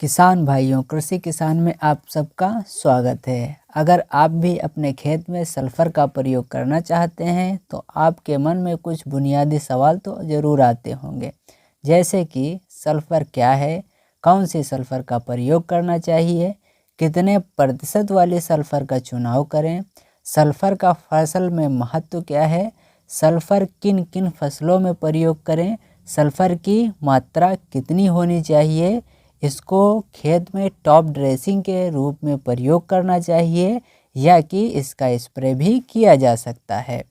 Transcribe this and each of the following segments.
किसान भाइयों, कृषि किसान में आप सबका स्वागत है। अगर आप भी अपने खेत में सल्फर का प्रयोग करना चाहते हैं तो आपके मन में कुछ बुनियादी सवाल तो ज़रूर आते होंगे, जैसे कि सल्फर क्या है, कौन सी सल्फर का प्रयोग करना चाहिए, कितने प्रतिशत वाले सल्फर का चुनाव करें, सल्फर का फसल में महत्व क्या है, सल्फर किन किन फसलों में प्रयोग करें, सल्फर की मात्रा कितनी होनी चाहिए, इसको खेत में टॉप ड्रेसिंग के रूप में प्रयोग करना चाहिए या कि इसका स्प्रे भी किया जा सकता है।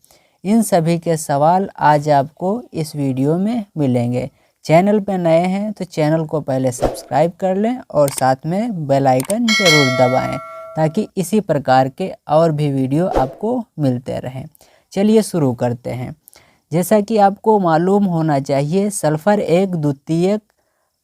इन सभी के सवाल आज आपको इस वीडियो में मिलेंगे। चैनल पर नए हैं तो चैनल को पहले सब्सक्राइब कर लें और साथ में बेल आइकन ज़रूर दबाएं ताकि इसी प्रकार के और भी वीडियो आपको मिलते रहें। चलिए शुरू करते हैं। जैसा कि आपको मालूम होना चाहिए, सल्फर एक द्वितीयक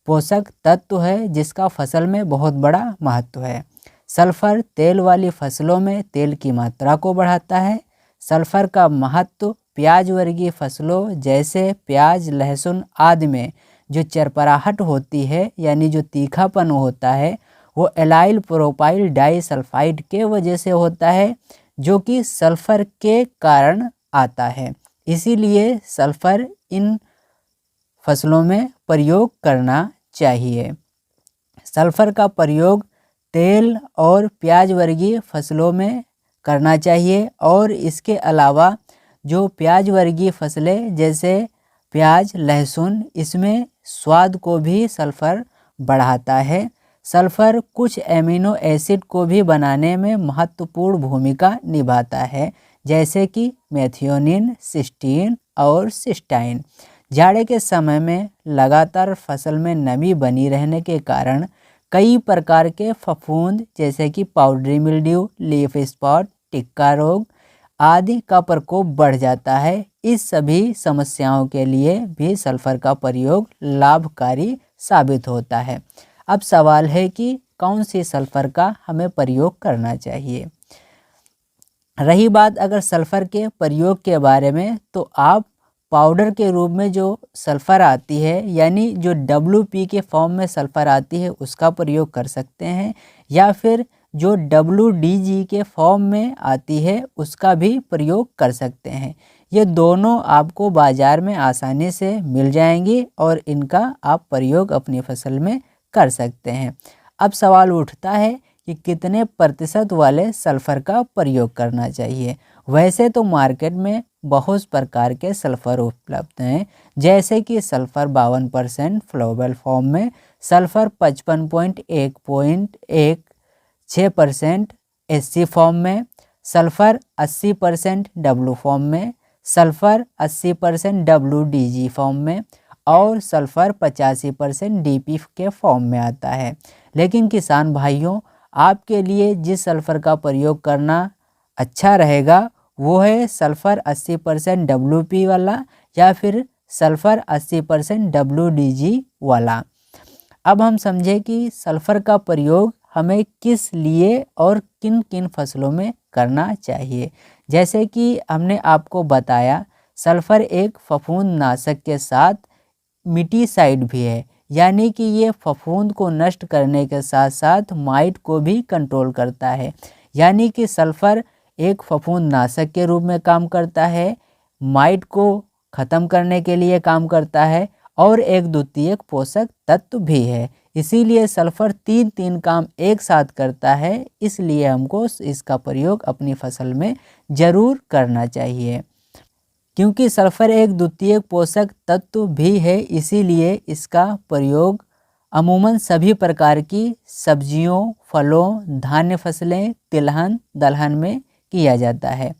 पोषक तत्व है जिसका फसल में बहुत बड़ा महत्व है। सल्फर तेल वाली फसलों में तेल की मात्रा को बढ़ाता है। सल्फर का महत्व प्याज वर्गीय फसलों जैसे प्याज, लहसुन आदि में जो चरपराहट होती है यानी जो तीखापन होता है वो एलाइल प्रोपाइल डाइसल्फाइड के वजह से होता है, जो कि सल्फर के कारण आता है। इसीलिए सल्फर इन फसलों में प्रयोग करना चाहिए। सल्फर का प्रयोग तेल और प्याज वर्गीय फसलों में करना चाहिए और इसके अलावा जो प्याज वर्गीय फसलें जैसे प्याज, लहसुन, इसमें स्वाद को भी सल्फर बढ़ाता है। सल्फर कुछ एमिनो एसिड को भी बनाने में महत्वपूर्ण भूमिका निभाता है, जैसे कि मेथियोनिन, सिस्टीन और सिस्टाइन। जाड़े के समय में लगातार फसल में नमी बनी रहने के कारण कई प्रकार के फफूंद जैसे कि powdery mildew, leaf spot, tikka रोग आदि का प्रकोप बढ़ जाता है। इस सभी समस्याओं के लिए भी सल्फर का प्रयोग लाभकारी साबित होता है। अब सवाल है कि कौन सी सल्फर का हमें प्रयोग करना चाहिए। रही बात अगर सल्फर के प्रयोग के बारे में, तो आप पाउडर के रूप में जो सल्फ़र आती है यानी जो WP के फॉर्म में सल्फ़र आती है उसका प्रयोग कर सकते हैं, या फिर जो WDG के फॉर्म में आती है उसका भी प्रयोग कर सकते हैं। ये दोनों आपको बाज़ार में आसानी से मिल जाएंगी और इनका आप प्रयोग अपनी फसल में कर सकते हैं। अब सवाल उठता है कि कितने प्रतिशत वाले सल्फ़र का प्रयोग करना चाहिए। वैसे तो मार्केट में बहुत प्रकार के सल्फ़र उपलब्ध हैं, जैसे कि सल्फ़र 52% फ्लोबल फॉर्म में, सल्फ़र 55.116% SC फॉर्म में, सल्फ़र 80% W फॉर्म में, सल्फ़र 80% WDG फॉर्म में और सल्फ़र 85% DP के फॉर्म में आता है। लेकिन किसान भाइयों, आपके लिए जिस सल्फ़र का प्रयोग करना अच्छा रहेगा वो है सल्फ़र 80% WP वाला या फिर सल्फ़र 80% WDG वाला। अब हम समझे कि सल्फ़र का प्रयोग हमें किस लिए और किन किन फसलों में करना चाहिए। जैसे कि हमने आपको बताया, सल्फ़र एक फफूंद नाशक के साथ मिटीसाइड भी है, यानी कि ये फफूंद को नष्ट करने के साथ साथ माइट को भी कंट्रोल करता है। यानी कि सल्फ़र एक फफूंद नाशक के रूप में काम करता है, माइट को ख़त्म करने के लिए काम करता है और एक द्वितीयक पोषक तत्व भी है। इसीलिए सल्फ़र तीन काम एक साथ करता है, इसलिए हमको इसका प्रयोग अपनी फसल में ज़रूर करना चाहिए। क्योंकि सल्फ़र एक द्वितीयक पोषक तत्व भी है, इसीलिए इसका प्रयोग अमूमन सभी प्रकार की सब्जियों, फलों, धान्य फसलें, तिलहन, दलहन में किया जाता है,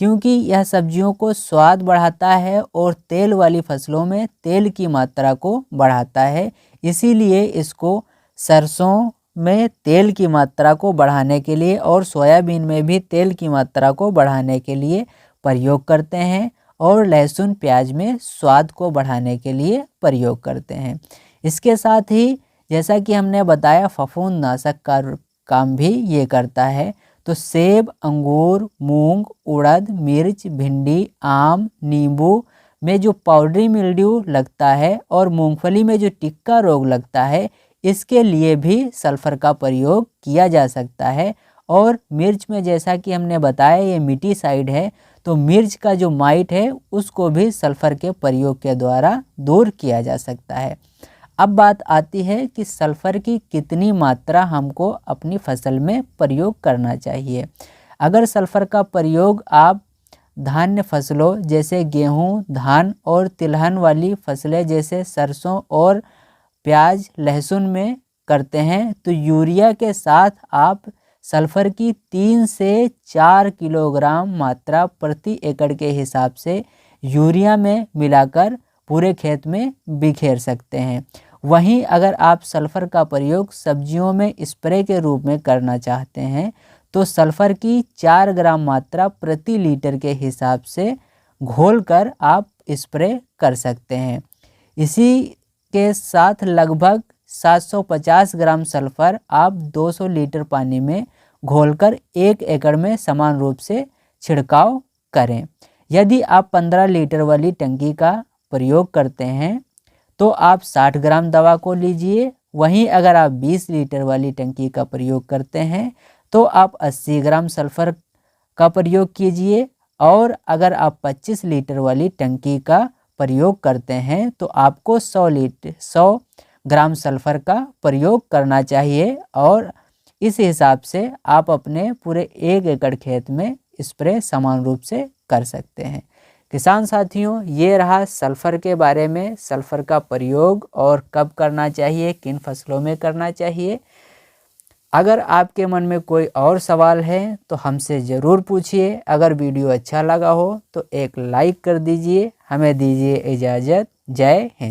क्योंकि यह सब्जियों को स्वाद बढ़ाता है और तेल वाली फसलों में तेल की मात्रा को बढ़ाता है। इसीलिए इसको सरसों में तेल की मात्रा को बढ़ाने के लिए और सोयाबीन में भी तेल की मात्रा को बढ़ाने के लिए प्रयोग करते हैं और लहसुन, प्याज में स्वाद को बढ़ाने के लिए प्रयोग करते हैं। इसके साथ ही जैसा कि हमने बताया फफूंद नाशक का काम भी ये करता है। तो सेब, अंगूर, मूंग, उड़द, मिर्च, भिंडी, आम, नींबू में जो पाउडरी मिल्ड्यू लगता है और मूंगफली में जो टिक्का रोग लगता है, इसके लिए भी सल्फ़र का प्रयोग किया जा सकता है। और मिर्च में जैसा कि हमने बताया ये मीठी साइड है, तो मिर्च का जो माइट है उसको भी सल्फ़र के प्रयोग के द्वारा दूर किया जा सकता है। अब बात आती है कि सल्फ़र की कितनी मात्रा हमको अपनी फसल में प्रयोग करना चाहिए। अगर सल्फ़र का प्रयोग आप धान्य फसलों जैसे गेहूं, धान और तिलहन वाली फसलें जैसे सरसों और प्याज, लहसुन में करते हैं, तो यूरिया के साथ आप सल्फ़र की 3 से 4 किलोग्राम मात्रा प्रति एकड़ के हिसाब से यूरिया में मिलाकर पूरे खेत में बिखेर सकते हैं। वहीं अगर आप सल्फ़र का प्रयोग सब्जियों में स्प्रे के रूप में करना चाहते हैं, तो सल्फ़र की 4 ग्राम मात्रा प्रति लीटर के हिसाब से घोलकर आप स्प्रे कर सकते हैं। इसी के साथ लगभग 750 ग्राम सल्फ़र आप 200 लीटर पानी में घोलकर 1 एकड़ में समान रूप से छिड़काव करें। यदि आप 15 लीटर वाली टंकी का प्रयोग करते हैं तो आप 60 ग्राम दवा को लीजिए। वहीं अगर आप 20 लीटर वाली टंकी का प्रयोग करते हैं तो आप 80 ग्राम सल्फ़र का प्रयोग कीजिए। और अगर आप 25 लीटर वाली टंकी का प्रयोग करते हैं तो आपको 100 ग्राम सल्फ़र का प्रयोग करना चाहिए। और इस हिसाब से आप अपने पूरे 1 एकड़ खेत में स्प्रे समान रूप से कर सकते हैं। किसान साथियों, ये रहा सल्फ़र के बारे में, सल्फ़र का प्रयोग और कब करना चाहिए, किन फसलों में करना चाहिए। अगर आपके मन में कोई और सवाल है तो हमसे ज़रूर पूछिए। अगर वीडियो अच्छा लगा हो तो एक लाइक कर दीजिए। हमें दीजिए इजाज़त। जय हिंद।